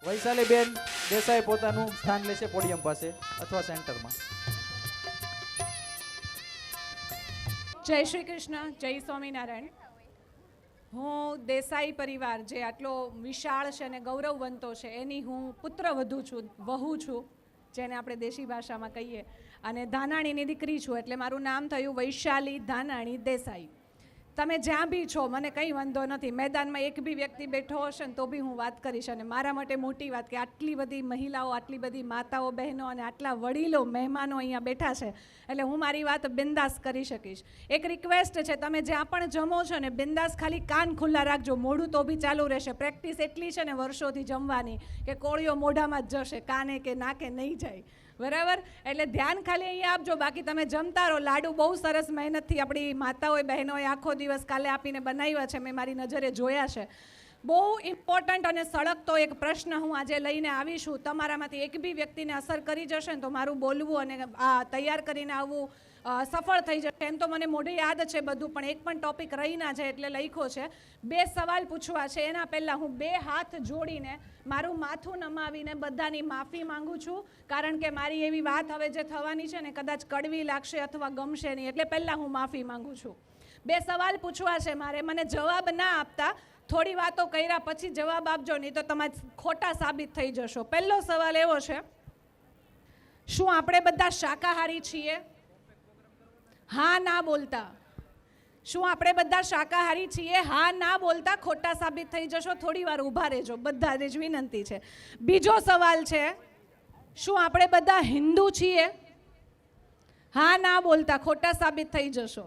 વૈશાલીબેન દેસાઈ પોતાનું સ્થાન લેશે પોડિયમ પાસે અથવા સેન્ટરમાં. જય શ્રી કૃષ્ણ, જય સ્વામિનારાયણ. હું દેસાઈ પરિવાર જે આટલો વિશાળ છે અને ગૌરવવંતો છે એની હું પુત્રવધુ છું, વહુ છું, જેને આપણે દેશી ભાષામાં કહીએ, અને ધાનાણીની દીકરી છું. એટલે મારું નામ થયું વૈશાલી ધાનાણી દેસાઈ. તમે જ્યાં બી છો મને કંઈ વાંધો નથી. મેદાનમાં એક બી વ્યક્તિ બેઠો હશે ને તો બી હું વાત કરીશ. અને મારા માટે મોટી વાત કે આટલી બધી મહિલાઓ, આટલી બધી માતાઓ, બહેનો અને આટલા વડીલો, મહેમાનો અહીંયા બેઠા છે, એટલે હું મારી વાત બિંદાસ કરી શકીશ. એક રિક્વેસ્ટ છે, તમે જ્યાં પણ જમો છો ને બિંદાસ ખાલી કાન ખુલ્લા રાખજો, મોઢું તો બી ચાલુ રહેશે. પ્રેક્ટિસ એટલી છે ને વર્ષોથી જમવાની કે કોળીઓ મોઢામાં જ જશે, કાને કે નાકે નહીં જાય. બરાબર? એટલે ધ્યાન ખાલી અહીંયા આપજો. બાકી તમે જમતા રહો. લાડુ બહુ સરસ મહેનતથી આપણી માતાઓએ, બહેનોએ આખો દિવસ કાલે આપીને બનાવ્યા છે, મેં મારી નજરે જોયા છે. બહુ ઇમ્પોર્ટન્ટ અને સળગતો એક પ્રશ્ન હું આજે લઈને આવી છું. તમારામાંથી એક બી વ્યક્તિને અસર કરી જશે ને તો મારું બોલવું અને આ તૈયાર કરીને આવવું સફળ થઈ જશે. એમ તો મને મોઢે યાદ છે બધું, પણ એક પણ ટોપિક રહી ના જાય એટલે લખ્યો છે. 2 સવાલ પૂછવા છે. એના પહેલાં હું 2 હાથ જોડીને મારું માથું નમાવીને બધાની માફી માંગુ છું, કારણ કે મારી એવી વાત હવે જે થવાની છે ને કદાચ કડવી લાગશે અથવા ગમશે નહીં, એટલે પહેલાં હું માફી માંગુ છું. 2 સવાલ પૂછવા છે મારે. મને જવાબ ના આપતા થોડી વાતો કર્યા પછી જવાબ આપજો, નહીં તો તમે ખોટા સાબિત થઈ જશો. પહેલો સવાલ એવો છે, શું આપણે બધા શાકાહારી છીએ? હા ના બોલતા. શું આપણે બધા શાકાહારી છીએ? હા ના બોલતા ખોટા સાબિત થઈ જશો. થોડી વાર ઊભા રહેજો, બધાને જ વિનંતી છે. બીજો સવાલ છે, શું આપણે બધા હિન્દુ છીએ? હા ના બોલતા ખોટા સાબિત થઈ જશો.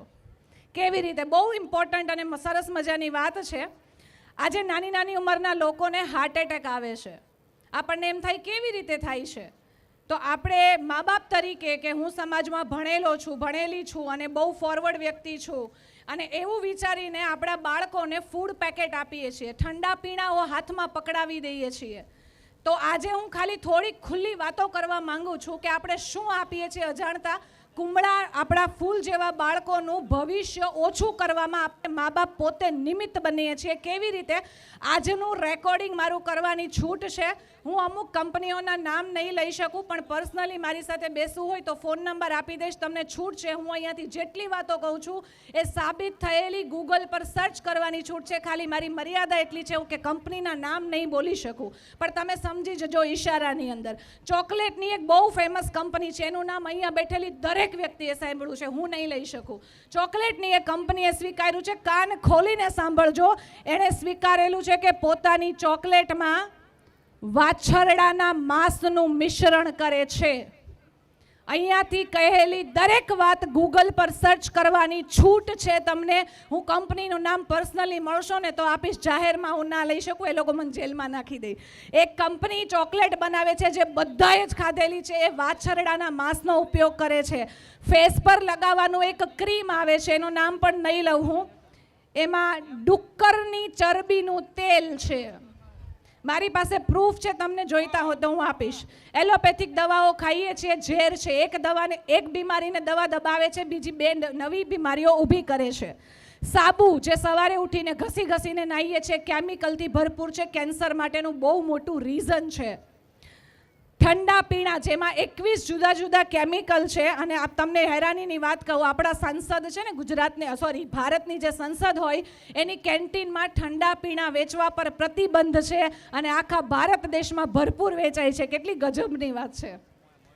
કેવી રીતે? બહુ ઇમ્પોર્ટન્ટ અને સરસ મજાની વાત છે. આજે નાની નાની ઉંમરના લોકોને હાર્ટ એટેક આવે છે. આપણને એમ થાય કેવી રીતે થાય છે? તો આપણે મા બાપ તરીકે, કે હું સમાજમાં ભણેલો છું, ભણેલી છું અને બહુ ફોરવર્ડ વ્યક્તિ છું, અને એવું વિચારીને આપણા બાળકોને ફૂડ પેકેટ આપીએ છીએ, ઠંડા પીણાઓ હાથમાં પકડાવી દઈએ છીએ. તો આજે હું ખાલી થોડીક ખુલ્લી વાતો કરવા માંગુ છું કે આપણે શું આપીએ છીએ અજાણતા. કુમળા આપણા ફૂલ જેવા બાળકોનું ભવિષ્ય ઓછું કરવામાં આપણે મા બાપ પોતે નિમિત્ત બનીએ છીએ. કેવી રીતે? આજનું રેકોર્ડિંગ મારું કરવાની છૂટ છે. હું અમુક કંપનીઓના નામ નહીં લઈ શકું, પણ પર્સનલી મારી સાથે બેસવું હોય તો ફોન નંબર આપી દઈશ. તમને છૂટ છે. હું અહીંયાથી જેટલી વાતો કહું છું એ સાબિત થયેલી ગૂગલ પર સર્ચ કરવાની છૂટ છે. ખાલી મારી મર્યાદા એટલી છે કે કંપનીના નામ નહીં બોલી શકું, પણ તમે સમજી જજો ઈશારાની અંદર. ચોકલેટની એક બહુ ફેમસ કંપની છે, એનું નામ અહીંયા બેઠેલી દરેક વ્યક્તિએ સાંભળ્યું છે, હું નહીં લઈ શકું. ચોકલેટની એક કંપનીએ સ્વીકાર્યું છે, કાન ખોલીને સાંભળજો, એણે સ્વીકારેલું છે કે પોતાની ચોકલેટમાં વાછરડાના માંસનું મિશ્રણ કરે છે. અહીંયાથી કહેલી દરેક વાત ગૂગલ પર સર્ચ કરવાની છૂટ છે તમને. હું કંપનીનું નામ પર્સનલી મળશો ને તો આપીશ, જાહેરમાં હું ના લઈ શકું, એ લોકો મને જેલમાં નાખી દે. એક કંપની ચોકલેટ બનાવે છે જે બધાએ જ ખાધેલી છે, એ વાછરડાના માંસનો ઉપયોગ કરે છે. ફેસ પર લગાવવાનું એક ક્રીમ આવે છે, એનું નામ પણ નહીં લઉં હું, એમાં ડુક્કરની ચરબીનું તેલ છે. મારી પાસે પ્રૂફ છે, તમને જોઈતા હો તો હું આપીશ. એલોપેથિક દવાઓ ખાઈએ છીએ, ઝેર છે. એક બીમારીને દવા દબાવે છે, બીજી 2 નવી બીમારીઓ ઊભી કરે છે. સાબુ જે સવારે ઉઠીને ઘસીને નાહીએ છીએ, કેમિકલથી ભરપૂર છે, કેન્સર માટેનું બહુ મોટું રીઝન છે. ઠંડા પીણા જેમાં 21 જુદા જુદા કેમિકલ છે. અને તમને હેરાનીની વાત કહું, આપણા સંસદ છે ને, ભારતની જે સંસદ હોય એની કેન્ટીનમાં ઠંડા પીણા વેચવા પર પ્રતિબંધ છે, અને આખા ભારત દેશમાં ભરપૂર વેચાય છે. કેટલી ગજબની વાત છે.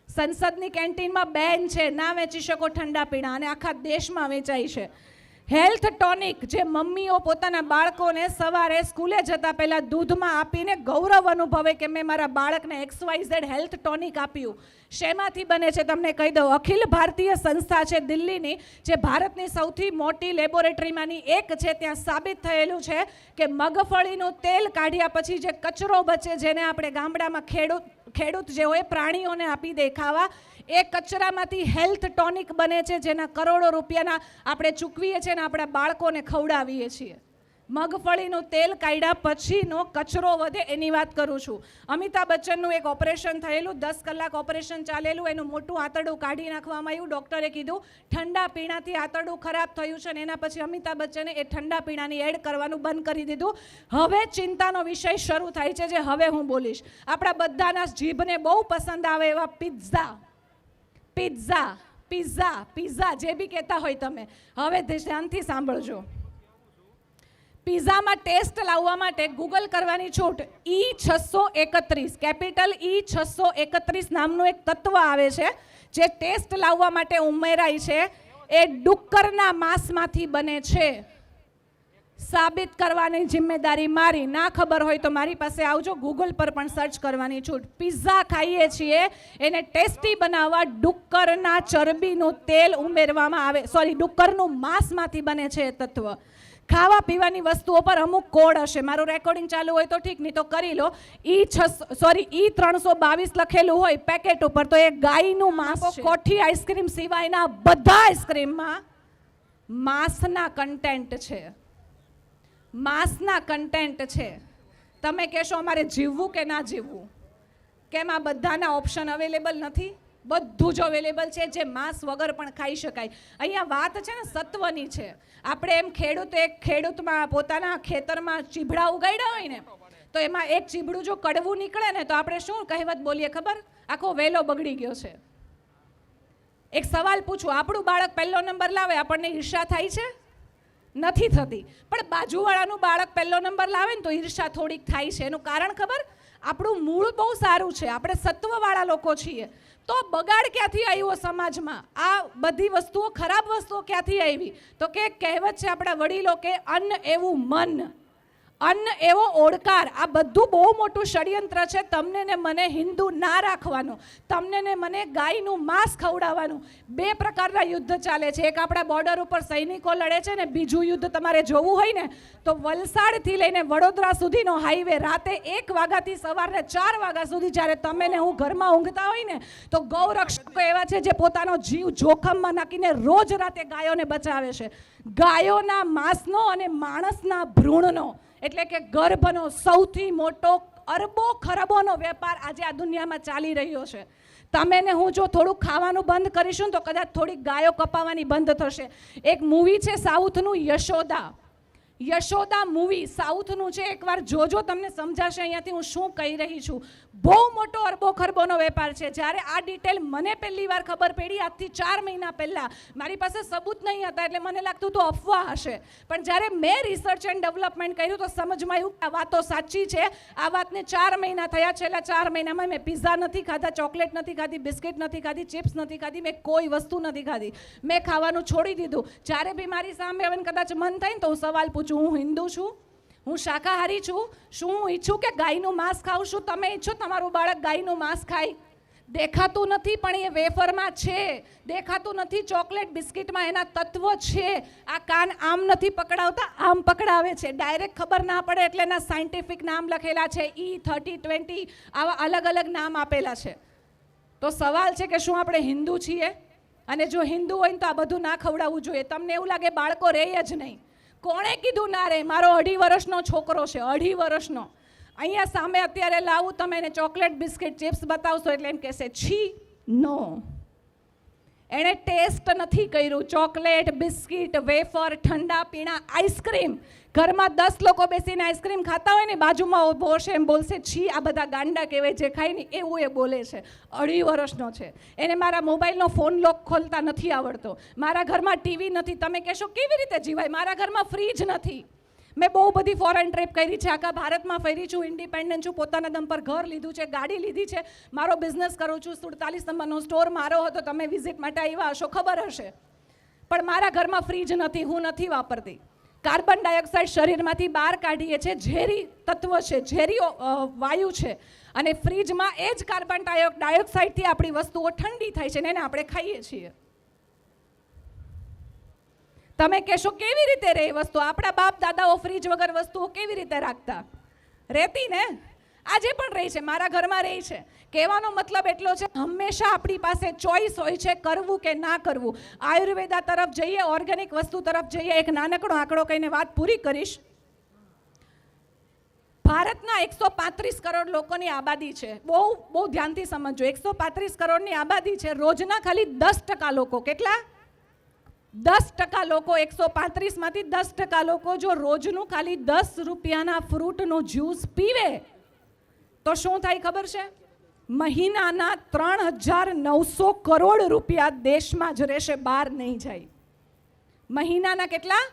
સંસદની કેન્ટીનમાં બેન છે, ના વેચી શકો ઠંડા પીણા, અને આખા દેશમાં વેચાય છે. હેલ્થ ટોનિક જે મમ્મીઓ પોતાના બાળકોને સવારે સ્કૂલે જતા પહેલાં દૂધમાં આપીને ગૌરવ અનુભવે કે મેં મારા બાળકને XYZ હેલ્થ ટોનિક આપ્યું. શેમાંથી બને છે તમને કહી દઉં. અખિલ ભારતીય સંસ્થા છે દિલ્હીની, જે ભારતની સૌથી મોટી લેબોરેટરીમાંની એક છે. ત્યાં સાબિત થયેલું છે કે મગફળીનું તેલ કાઢ્યા પછી જે કચરો બચે, જેને આપણે ગામડામાં ખેડૂત જે હોય પ્રાણીઓને આપી દે ખાવા, એ કચરામાંથી હેલ્થ ટોનિક બને છે, જેના કરોડો રૂપિયાના આપણે ચૂકવીએ છીએ અને આપણા બાળકોને ખવડાવીએ છીએ. મગફળીનું તેલ કાઢ્યા પછીનો કચરો વધે એની વાત કરું છું. અમિતાભ બચ્ચનનું એક ઓપરેશન થયેલું, 10 કલાક ઓપરેશન ચાલેલું, એનું મોટું આંતરડું કાઢી નાખવામાં આવ્યું. ડૉક્ટરે કીધું ઠંડા પીણાથી આંતરડું ખરાબ થયું છે, અને એના પછી અમિતાભ બચ્ચને એ ઠંડા પીણાની એડ કરવાનું બંધ કરી દીધું. હવે ચિંતાનો વિષય શરૂ થાય છે, જે હવે હું બોલીશ. આપણા બધાના જીભને બહુ પસંદ આવે એવા પિઝા, પિઝા, પિઝા, પિઝા જે બી કહેતા હોય તમે, હવે ધ્યાનથી સાંભળજો. પિઝામાં ટેસ્ટ લાવવા માટે ગૂગલ કરવાની છૂટ. E631 કેપિટલ E631 નામનું એક તત્વ આવે છે જે ટેસ્ટ લાવવા માટે ઉમેરાય છે. એ ડુક્કરના માંસમાંથી બને છે. સાબિત કરવાની જિમ્મેદારી મારી. ના ખબર હોય તો મારી પાસે આવજો, ગૂગલ પર પણ સર્ચ કરવાની છૂટ. પિઝા ખાઈએ છીએ એને ટેસ્ટી બનાવવા ડુક્કરના ચરબીનું તેલ ઉમેરવામાં આવે, સોરી ડુક્કરનું માંસમાંથી બને છે એ તત્વ. ખાવા પીવાની વસ્તુઓ પર અમુક કોડ હશે. મારું રેકોર્ડિંગ ચાલુ હોય તો ઠીક, નહીં તો કરી લો. E322 લખેલું હોય પેકેટ ઉપર તો એ ગાયનું માંસ છે. કોઠી આઈસ્ક્રીમ સિવાયના બધા આઈસ્ક્રીમમાં માંસના કન્ટેન્ટ છે, માંસના કન્ટેન્ટ છે. તમે કહેશો અમારે જીવવું કે ના જીવવું, કેમ આ બધાના ઓપ્શન અવેલેબલ નથી? બધું જ અવેલેબલ છે જે માંસ વગર પણ ખાઈ શકાય. અહીંયા વાત છે ને સત્વની છે. આપણે એમ ખેડૂતમાં પોતાના ખેતરમાં ચીભડા ઉગાડ્યા હોય ને, તો એમાં એક ચીભડું જો કડવું નીકળે ને તો આપણે શું કહેવત બોલીએ ખબર? આખો વેલો બગડી ગયો છે. એક સવાલ પૂછું, આપણું બાળક પહેલો નંબર લાવે આપણને ઈર્ષા થાય છે? નથી થતી. પણ બાજુવાળાનું બાળક પહેલો નંબર લાવે ને તો ઈર્ષા થોડીક થાય છે. એનું કારણ ખબર? આપણું મૂળ બહુ સારું છે, આપણે સત્વવાળા લોકો છીએ. તો બગાડ ક્યાંથી આવ્યો સમાજમાં? આ બધી વસ્તુઓ, ખરાબ વસ્તુઓ ક્યાંથી આવી? તો કે કહેવત છે આપણા વડીલો કે અન્ન એવું મન, અન્ન એવો ઓડકાર. આ બધું બહુ મોટું ષડયંત્ર છે તમને ને મને હિન્દુ ના રાખવાનું, તમને ને મને ગાયનું માંસ ખવડાવવાનું. બે પ્રકારના યુદ્ધ ચાલે છે. એક આપણા બોર્ડર ઉપર સૈનિકો લડે છે ને બીજું યુદ્ધ તમારે જોવું હોય ને તો વલસાડથી લઈને વડોદરા સુધીનો હાઈવે રાતે 1 વાગ્યાથી સવારે 4 વાગ્યા સુધી જ્યારે તમે ને હું ઘરમાં ઊંઘતા હોય ને તો ગૌરક્ષકો એવા છે જે પોતાનો જીવ જોખમમાં નાખીને રોજ રાતે ગાયોને બચાવે છે. ગાયોના માંસનો અને માણસના ભ્રૂણનો એટલે કે ગર્ભનો સૌથી મોટો અરબો ખરબોનો વેપાર આજે આ દુનિયામાં ચાલી રહ્યો છે. તમે ને હું જો થોડુંક ખાવાનું બંધ કરીશું તો કદાચ થોડીક ગાયો કપાવાની બંધ થશે. એક મૂવી છે સાઉથનું યશોદા, યશોદા મૂવી સાઉથનું છે, એકવાર જોજો તમને સમજાશે અહીંયાથી હું શું કહી રહી છું. બહુ મોટો અરબો ખરબોનો વેપાર છે. જ્યારે આ ડિટેલ મને પહેલી વાર ખબર પડી આજથી 4 મહિના પહેલાં, મારી પાસે સબૂત નહીં હતા એટલે મને લાગતું તો અફવા હશે. પણ જ્યારે મેં રિસર્ચ એન્ડ ડેવલપમેન્ટ કર્યું તો સમજમાં આવ્યું કે આ વાતો સાચી છે. આ વાતને 4 મહિના થયા. છેલ્લા 4 મહિનામાં મેં પિઝા નથી ખાધા, ચોકલેટ નથી ખાધી, બિસ્કિટ નથી ખાધી, ચિપ્સ નથી ખાધી, મેં કોઈ વસ્તુ નથી ખાધી. મેં ખાવાનું છોડી દીધું. જ્યારે બી મારી સામે હવે કદાચ મન થાય ને તો હું સવાલ પૂછું, હું હિન્દુ છું, હું શાકાહારી છું, શું હું ઈચ્છું કે ગાયનું માંસ ખાઉં? શું તમે ઈચ્છો તમારું બાળક ગાયનું માંસ ખાય? દેખાતું નથી પણ એ વેફરમાં છે, દેખાતું નથી ચોકલેટ બિસ્કિટમાં એના તત્વ છે. આ કાન આમ નથી પકડાવતા, આમ પકડાવે છે. ડાયરેક્ટ ખબર ના પડે એટલે એના સાયન્ટિફિક નામ લખેલા છે, E3020 આવા અલગ અલગ નામ આપેલા છે. તો સવાલ છે કે શું આપણે હિન્દુ છીએ? અને જો હિન્દુ હોય તો આ બધું ના ખવડાવવું જોઈએ. તમને એવું લાગે બાળકો રહે જ નહીં. કોણે કીધું ના રે? મારો 2.5 વર્ષનો છોકરો છે, 2.5 વર્ષનો. અહીંયા સામે અત્યારે લાવું તમે એને ચોકલેટ બિસ્કિટ ચિપ્સ બતાવશો એટલે એમ કહેશે છી નો. એણે ટેસ્ટ નથી કર્યું. ચોકલેટ, બિસ્કિટ, વેફર, ઠંડા પીણા, આઈસ્ક્રીમ. ઘરમાં 10 લોકો બેસીને આઈસ્ક્રીમ ખાતા હોય ને બાજુમાં ઊભો હશે એમ બોલશે છી આ બધા ગાંડા કહેવાય જે ખાય ને એવું એ બોલે છે. 2.5 વર્ષનો છે. એને મારા મોબાઈલનો ફોન લોક ખોલતા નથી આવડતો. મારા ઘરમાં ટીવી નથી. તમે કહેશો કેવી રીતે જીવાય? મારા ઘરમાં ફ્રીજ નથી. મેં બહુ બધી ફોરેન ટ્રીપ કરી છે, આખા ભારતમાં ફરી છું, ઇન્ડિપેન્ડન્ટ છું, પોતાના દમ પર ઘર લીધું છે, ગાડી લીધી છે, મારો બિઝનેસ કરું છું, 47 નંબરનો સ્ટોર મારો હતો, તમે વિઝિટ માટે આવ્યા હશો, ખબર હશે. પણ મારા ઘરમાં ફ્રીજ નથી, હું નથી વાપરતી. કાર્બન ડાયોક્સાઇડ શરીરમાંથી બહાર કાઢીએ છીએ, ઝેરી તત્વ છે, ઝેરી વાયુ છે, અને ફ્રીજમાં એ જ કાર્બન ડાયોક્સાઇડથી આપણી વસ્તુઓ ઠંડી થાય છે ને એને આપણે ખાઈએ છીએ. તમે કહેશો કેવી રીતે રહે વસ્તુ? આપણા બાપ દાદાઓ ફ્રીજ વગર વસ્તુઓ કેવી રીતે રાખતા? રહેતી ને, આજે પણ રહી છે, મારા ઘરમાં રહી છે. કહેવાનો મતલબ એટલો છે હંમેશા આપણી પાસે ચોઈસ હોય છે કરવું કે ના કરવું. આયુર્વેદા તરફ જઈએ, ઓર્ગેનિક વસ્તુ તરફ જઈએ. એક નાનકડો આંકડો કહીને વાત પૂરી કરીશ. ભારતના 135 કરોડ લોકોની આબાદી છે. બહુ ધ્યાનથી સમજજો. 135 કરોડની આબાદી છે. રોજના ખાલી 10% લોકો, કેટલા? 10% લોકો, 135માંથી 10% લોકો જો રોજનું ખાલી 10 રૂપિયાના ફ્રૂટનું જ્યુસ પીવે તો શું થાય ખબર છે? મહિનાના 3,900 કરોડ રૂપિયા દેશમાં જ રહેશે, બહાર નહીં જાય. મહિનાના કેટલા?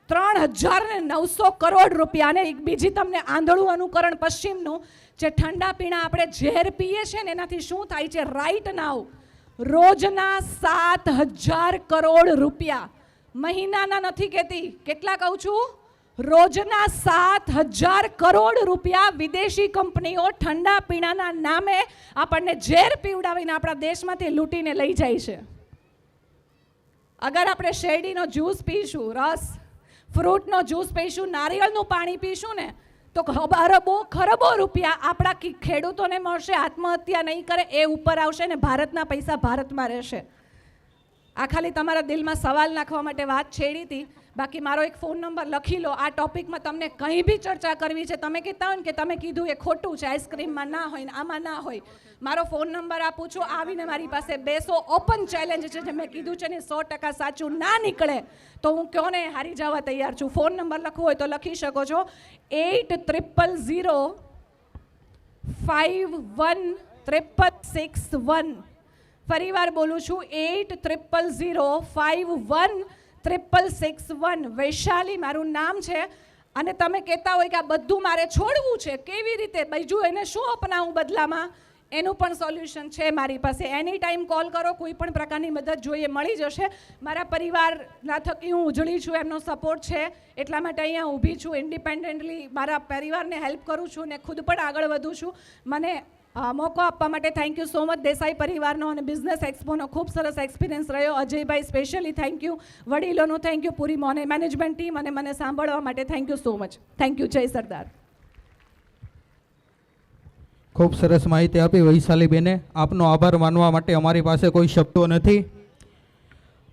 3,900 કરોડ રૂપિયા. અને એક બીજી તમને આંધળું અનુકરણ પશ્ચિમનું, જે ઠંડા પીણા આપણે ઝેર પીએ છીએ ને એનાથી શું થાય છે? રાઈટ નાવ રોજના 7,000 કરોડ રૂપિયા, મહિનાના નથી કહેતી, કેટલા કહું છું? રોજના 7,000 કરોડ રૂપિયા વિદેશી કંપનીઓ ઠંડા પીણાના નામે આપણને ઝેર પીવડાવીને આપણા દેશમાંથી લૂંટીને લઈ જાય છે. અગર આપણે શેરડીનો જ્યુસ પીશું, રસ, ફ્રૂટનો જ્યુસ પીશું, નારિયેળનું પાણી પીશું ને તો ખરબો રૂપિયા આપણા ખેડૂતોને મળશે, આત્મહત્યા નહીં કરે એ ઉપર આવશે ને ભારતના પૈસા ભારતમાં રહેશે. આ ખાલી તમારા દિલમાં સવાલ નાખવા માટે વાત છેડી હતી. બાકી મારો એક ફોન નંબર લખી લો. આ ટોપિકમાં તમને કંઈ બી ચર્ચા કરવી છે, તમે કહેતા હોય ને કે તમે કીધું એ ખોટું છે, આઈસ્ક્રીમમાં ના હોય ને આમાં ના હોય, મારો ફોન નંબર આપું છું, આવીને મારી પાસે બેસો. ઓપન ચેલેન્જ છે, જે મેં કીધું છે ને 100% સાચું ના નીકળે તો હું કહો ને હારી જવા તૈયાર છું. ફોન નંબર લખવો હોય તો લખી શકો છો, 8000 51 ફરીવાર બોલું છું, 8000 51 વૈશાલી મારું નામ છે. અને તમે કહેતા હોય કે આ બધું મારે છોડવું છે, કેવી રીતે, બીજું એને શું અપનાવું બદલામાં, એનું પણ સોલ્યુશન છે મારી પાસે. એની ટાઈમ કોલ કરો, કોઈ પણ પ્રકારની મદદ જોઈએ મળી જશે. મારા પરિવારના થકી હું ઉજળી છું, એમનો સપોર્ટ છે એટલા માટે અહીંયા ઊભી છું. ઇન્ડિપેન્ડન્ટલી મારા પરિવારને હેલ્પ કરું છું ને ખુદ પણ આગળ વધું છું. મને મોકો આપવા માટે thank you so much. Desai પરિવારનો અને બિઝનેસ એક્સપોનો ખૂબ સરસ એક્સપિરિયન્સ રહ્યો. અજયભાઈ સ્પેશિયલી થેન્ક યુ, વડીલોનો થેન્ક યુ, પૂરી મેનેજમેન્ટ ટીમ અને મને સાંભળવા માટે thank you so much. Thank you. Jai Sardar. ખૂબ સરસ માહિતી આપી વૈશાલીબેને. આપનો આભાર માનવા માટે અમારી પાસે કોઈ શબ્દો નથી.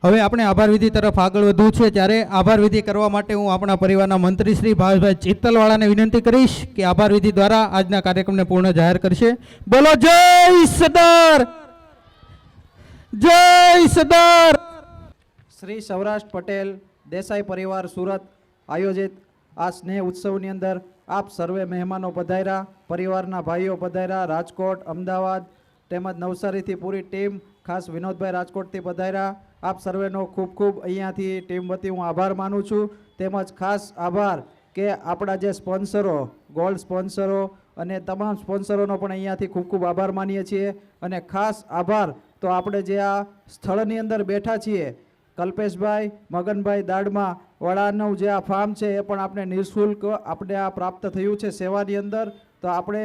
હવે આપણે આભાર વિધિ તરફ આગળ વધવું છે, ત્યારે આભાર વિધિ કરવા માટે હું આપણા પરિવારના મંત્રી શ્રી ભાવેશભાઈ ચિત્તલવાળાને વિનંતી કરીશ કે આભાર વિધિ દ્વારા આજના કાર્યક્રમને પૂર્ણ જાહેર કરશે. બોલો જય સરદાર, જય સરદાર. શ્રી સૌરાષ્ટ્ર પટેલ દેસાઈ પરિવાર સુરત આયોજિત આ સ્નેહ ઉત્સવની અંદર આપ સર્વે મહેમાનો પધાર્યા, પરિવારના ભાઈઓ પધાર્યા, રાજકોટ, અમદાવાદ તેમજ નવસારીથી પૂરી ટીમ, ખાસ વિનોદભાઈ રાજકોટથી પધાર્યા. આપ સર્વેનો ખૂબ ખૂબ અહીંયાથી ટીમ વતી હું આભાર માનું છું. તેમજ ખાસ આભાર કે આપણા જે સ્પોન્સરો, ગોલ્ડ સ્પોન્સરો અને તમામ સ્પોન્સરોનો પણ અહીંયાથી ખૂબ ખૂબ આભાર માનીએ છીએ. અને ખાસ આભાર તો આપણે જે આ સ્થળની અંદર બેઠા છીએ, કલ્પેશભાઈ, મગનભાઈ દાડમાં વડાનું જે આ ફાર્મ છે એ પણ આપણે નિઃશુલ્ક આપણે આ પ્રાપ્ત થયું છે સેવાની અંદર. તો આપણે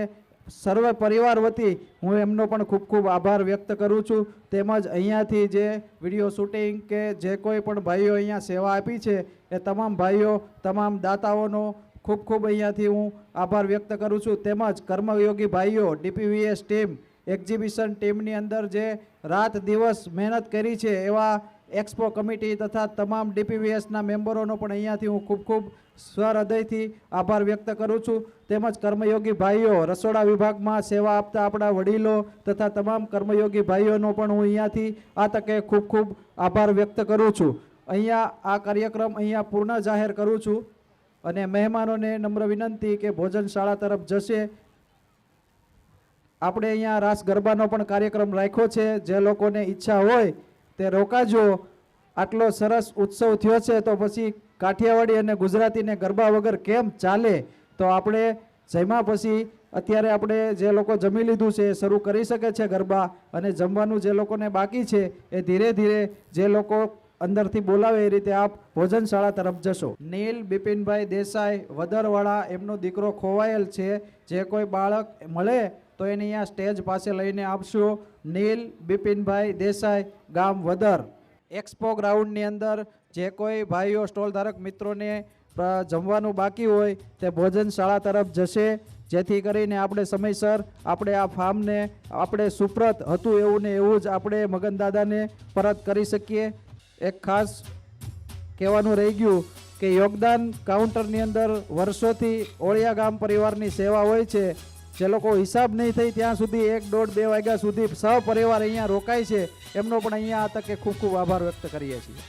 સર્વે પરિવાર વતી હું એમનો પણ ખૂબ ખૂબ આભાર વ્યક્ત કરું છું. તેમજ અહીંયાથી જે વિડીયો શૂટિંગ કે જે કોઈ પણ ભાઈઓ અહીંયા સેવા આપી છે એ તમામ ભાઈઓ, તમામ દાતાઓનો ખૂબ ખૂબ અહીંયાથી હું આભાર વ્યક્ત કરું છું. તેમજ કર્મયોગી ભાઈઓ, DPVS ટીમ, એક્ઝિબિશન ટીમની અંદર જે રાત દિવસ મહેનત કરી છે એવા એક્સપો કમિટી તથા તમામ DPVSના મેમ્બરોનો પણ અહીંયાથી હું ખૂબ ખૂબ સ્વહૃદયથી આભાર વ્યક્ત કરું છું. તેમજ કર્મયોગી ભાઈઓ, રસોડા વિભાગમાં સેવા આપતા આપણા વડીલો તથા તમામ કર્મયોગી ભાઈઓનો પણ હું અહીંયાથી આ તકે ખૂબ ખૂબ આભાર વ્યક્ત કરું છું. અહીંયા આ કાર્યક્રમ અહીંયા પૂર્ણ જાહેર કરું છું. અને મહેમાનોને નમ્ર વિનંતી કે ભોજનશાળા તરફ જશે. આપણે અહીંયા રાસ ગરબાનો પણ કાર્યક્રમ રાખ્યો છે, જે લોકોને ઈચ્છા હોય તે રોકાજો. આટલો સરસ ઉત્સવ થયો છે તો પછી કાઠિયાવાડી અને ગુજરાતીને ગરબા વગર કેમ ચાલે? તો આપણે જમ્યા પછી અત્યારે આપણે જે લોકો જમી લીધું છે એ શરૂ કરી શકે છે ગરબા, અને જમવાનું જે લોકોને બાકી છે એ ધીરે ધીરે જે લોકો અંદરથી બોલાવે એ રીતે આપ ભોજનશાળા તરફ જશો. નીલ બિપિનભાઈ દેસાઈ વદરવાળા, એમનો દીકરો ખોવાયેલ છે. જે કોઈ બાળક મળે તો એને અહીંયા સ્ટેજ પાસે લઈને આપશો. નીલ બિપિનભાઈ દેસાઈ, ગામ વદર. એક્સપો ગ્રાઉન્ડની અંદર જે કોઈ ભાઈઓ સ્ટોલ ધારક મિત્રોને જમવાનું બાકી હોય તે ભોજનશાળા તરફ જશે, જેથી કરીને આપણે સમયસર આપણે આ ફાર્મને આપણે સુપ્રત હતું એવું ને એવું જ આપણે મગનદાદાને પરત કરી શકીએ. એક ખાસ કહેવાનું રહી ગયું કે યોગદાન કાઉન્ટરની અંદર વર્ષોથી ઓળિયા ગામ પરિવારની સેવા હોય છે. જે લોકો હિસાબ નહીં થઈ ત્યાં સુધી 1, 1.5, 2 વાગ્યા સુધી સહપરિવાર અહીંયા રોકાય છે, એમનો પણ અહીંયા આ તકે ખૂબ ખૂબ આભાર વ્યક્ત કરીએ છીએ.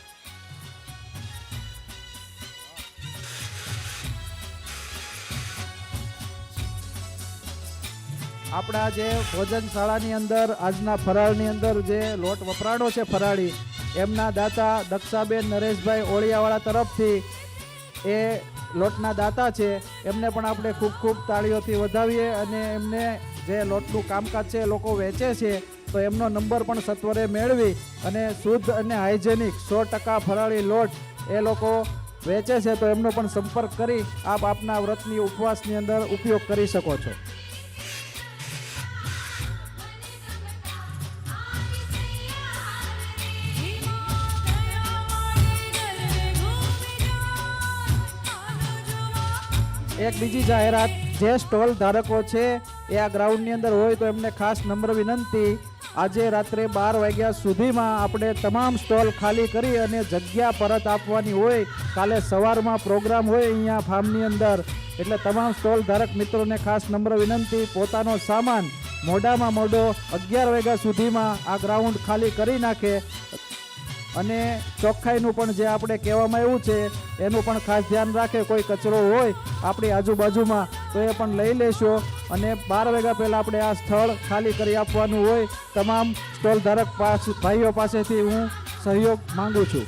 આપણા જે ભોજનશાળાની અંદર આજના ફરાળની અંદર જે લોટ વપરાણો છે ફરાળી, એમના દાતા દક્ષાબેન નરેશભાઈ ઓળિયાવાળા તરફથી એ લોટના દાતા છે. એમને પણ આપણે ખૂબ ખૂબ તાળીઓથી વધાવીએ અને એમને જે લોટનું કામકાજ છે એ લોકો વેચે છે, તો એમનો નંબર પણ સત્વરે મેળવી અને શુદ્ધ અને હાઇજેનિક 100% ફરાળી લોટ એ લોકો વેચે છે, તો એમનો પણ સંપર્ક કરી આપ આપના વ્રતની ઉપવાસની અંદર ઉપયોગ કરી શકો છો. એક બીજી જાહેરાત, જે સ્ટોલ ધારકો છે એ આ ગ્રાઉન્ડની અંદર હોય તો એમને ખાસ નમ્ર વિનંતી, આજે રાત્રે 12 વાગ્યા સુધીમાં આપણે તમામ સ્ટોલ ખાલી કરી અને જગ્યા પરત આપવાની હોય. કાલે સવારમાં પ્રોગ્રામ હોય અહીંયા ફાર્મની અંદર, એટલે તમામ સ્ટોલ ધારક મિત્રોને ખાસ નમ્ર વિનંતી, પોતાનો સામાન મોડામાં મોડો 11 વાગ્યા સુધીમાં આ ગ્રાઉન્ડ ખાલી કરી નાખે. અને ચોખ્ખાઈનું પણ જે આપણે કહેવામાં આવ્યું છે એનું પણ ખાસ ધ્યાન રાખે. કોઈ કચરો હોય આપણી આજુબાજુમાં તો એ પણ લઈ લેશો અને 12 વાગ્યા પહેલાં આપણે આ સ્થળ ખાલી કરી આપવાનું હોય. તમામ સ્ટોલ ધારક ભાઈઓ પાસેથી હું સહયોગ માંગુ છું.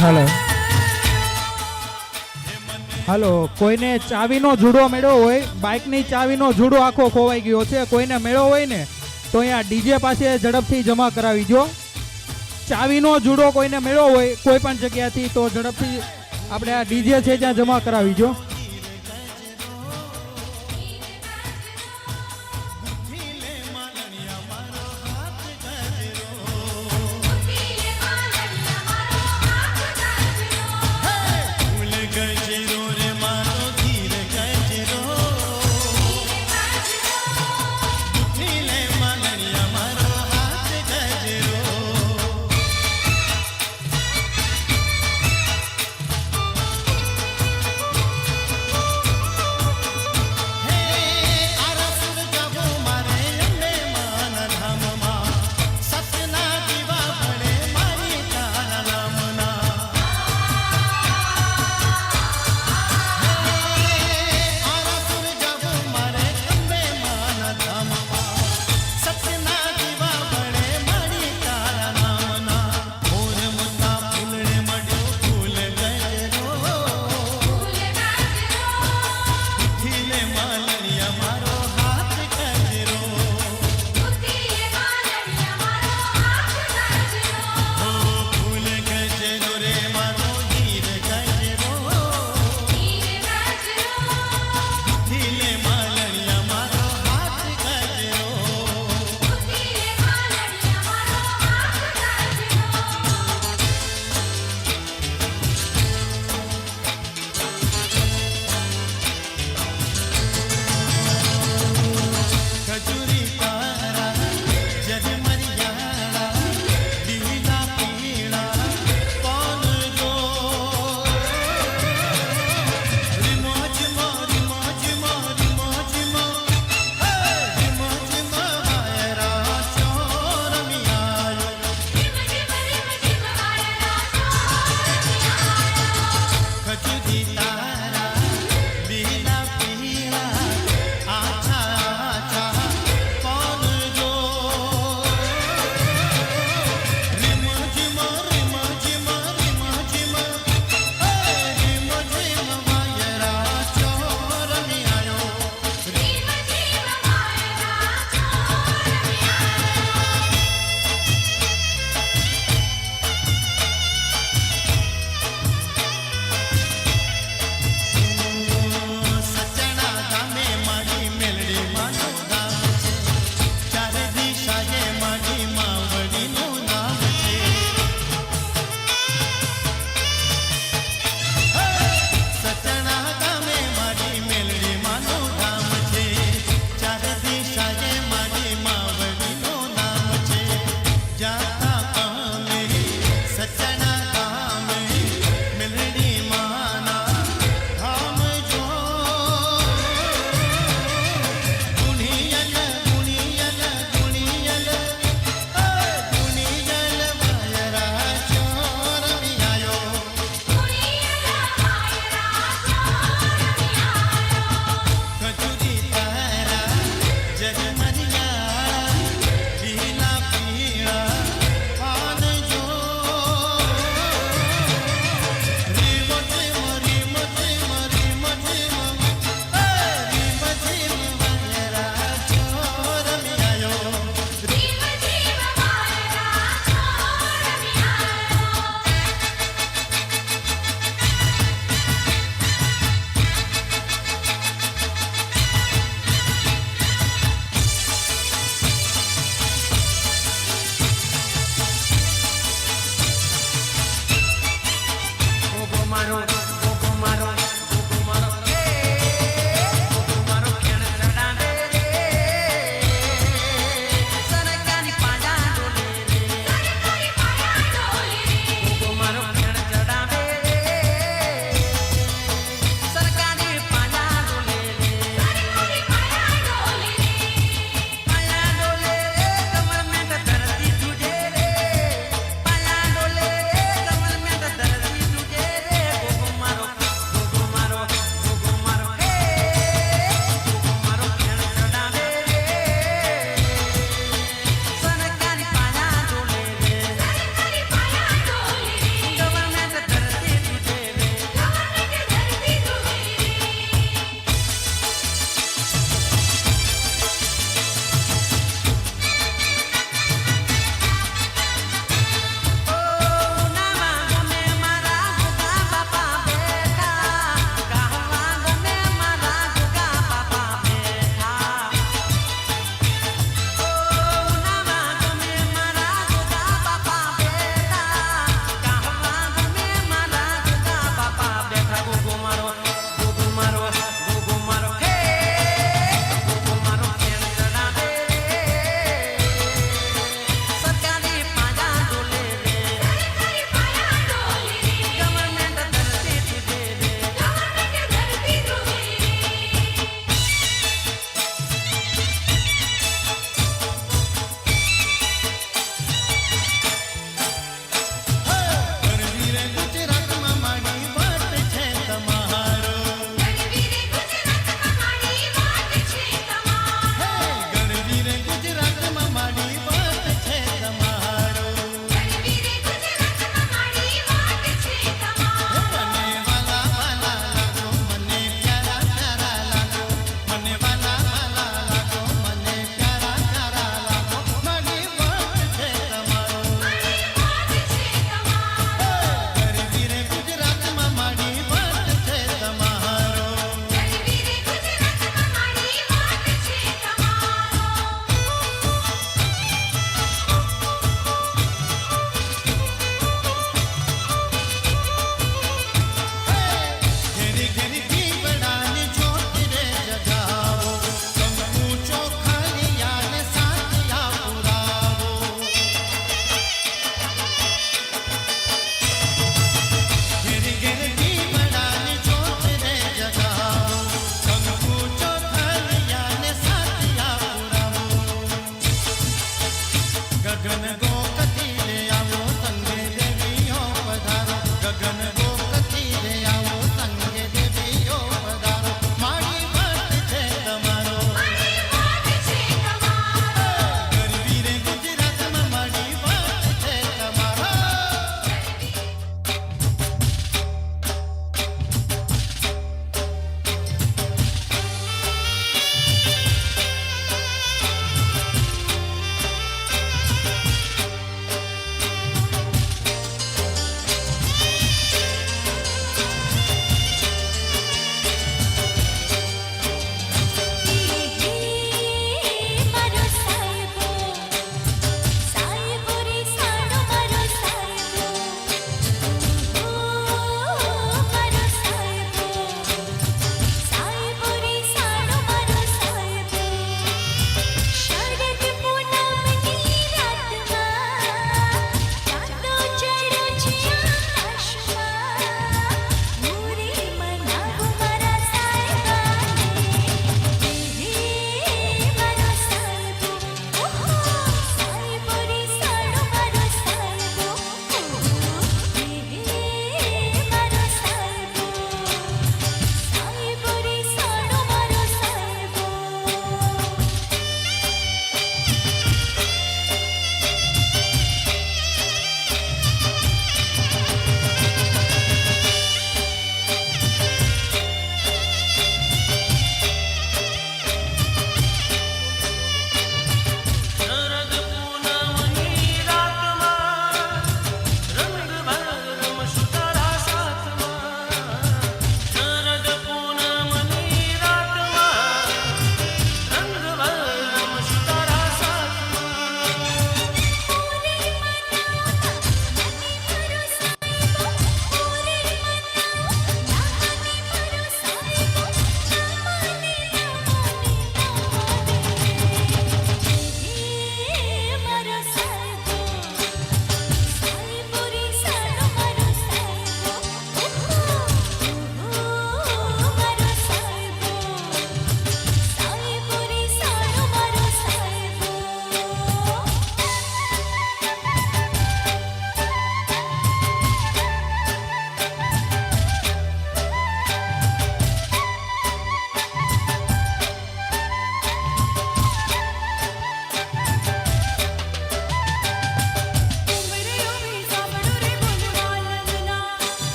હાલો હાલો, કોઈને ચાવીનો જુડો મેળવ્યો હોય, બાઇકની ચાવીનો જુડો આખો ખોવાઈ ગયો છે, કોઈને મેળવ્યો હોય ને તો અહીંયા ડીજે પાસે ઝડપથી જમા કરાવી જો. ચાવીનો જુડો કોઈને મેળવ્યો હોય કોઈ પણ જગ્યાથી તો ઝડપથી આપણે આ ડીજે છે ત્યાં જમા કરાવી જો.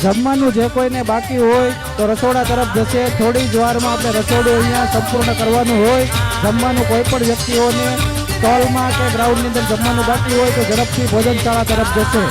જમવાનું જે કોઈને બાકી હોય તો રસોડા તરફ જશે. થોડી જ વારમાં આપણે રસોડું અહીંયા સંપૂર્ણ કરવાનું હોય. જમવાનું કોઈ પણ વ્યક્તિઓને સ્ટોલમાં કે ગ્રાઉન્ડની અંદર જમવાનું બાકી હોય તો ઝડપથી ભોજનશાળા તરફ જશે.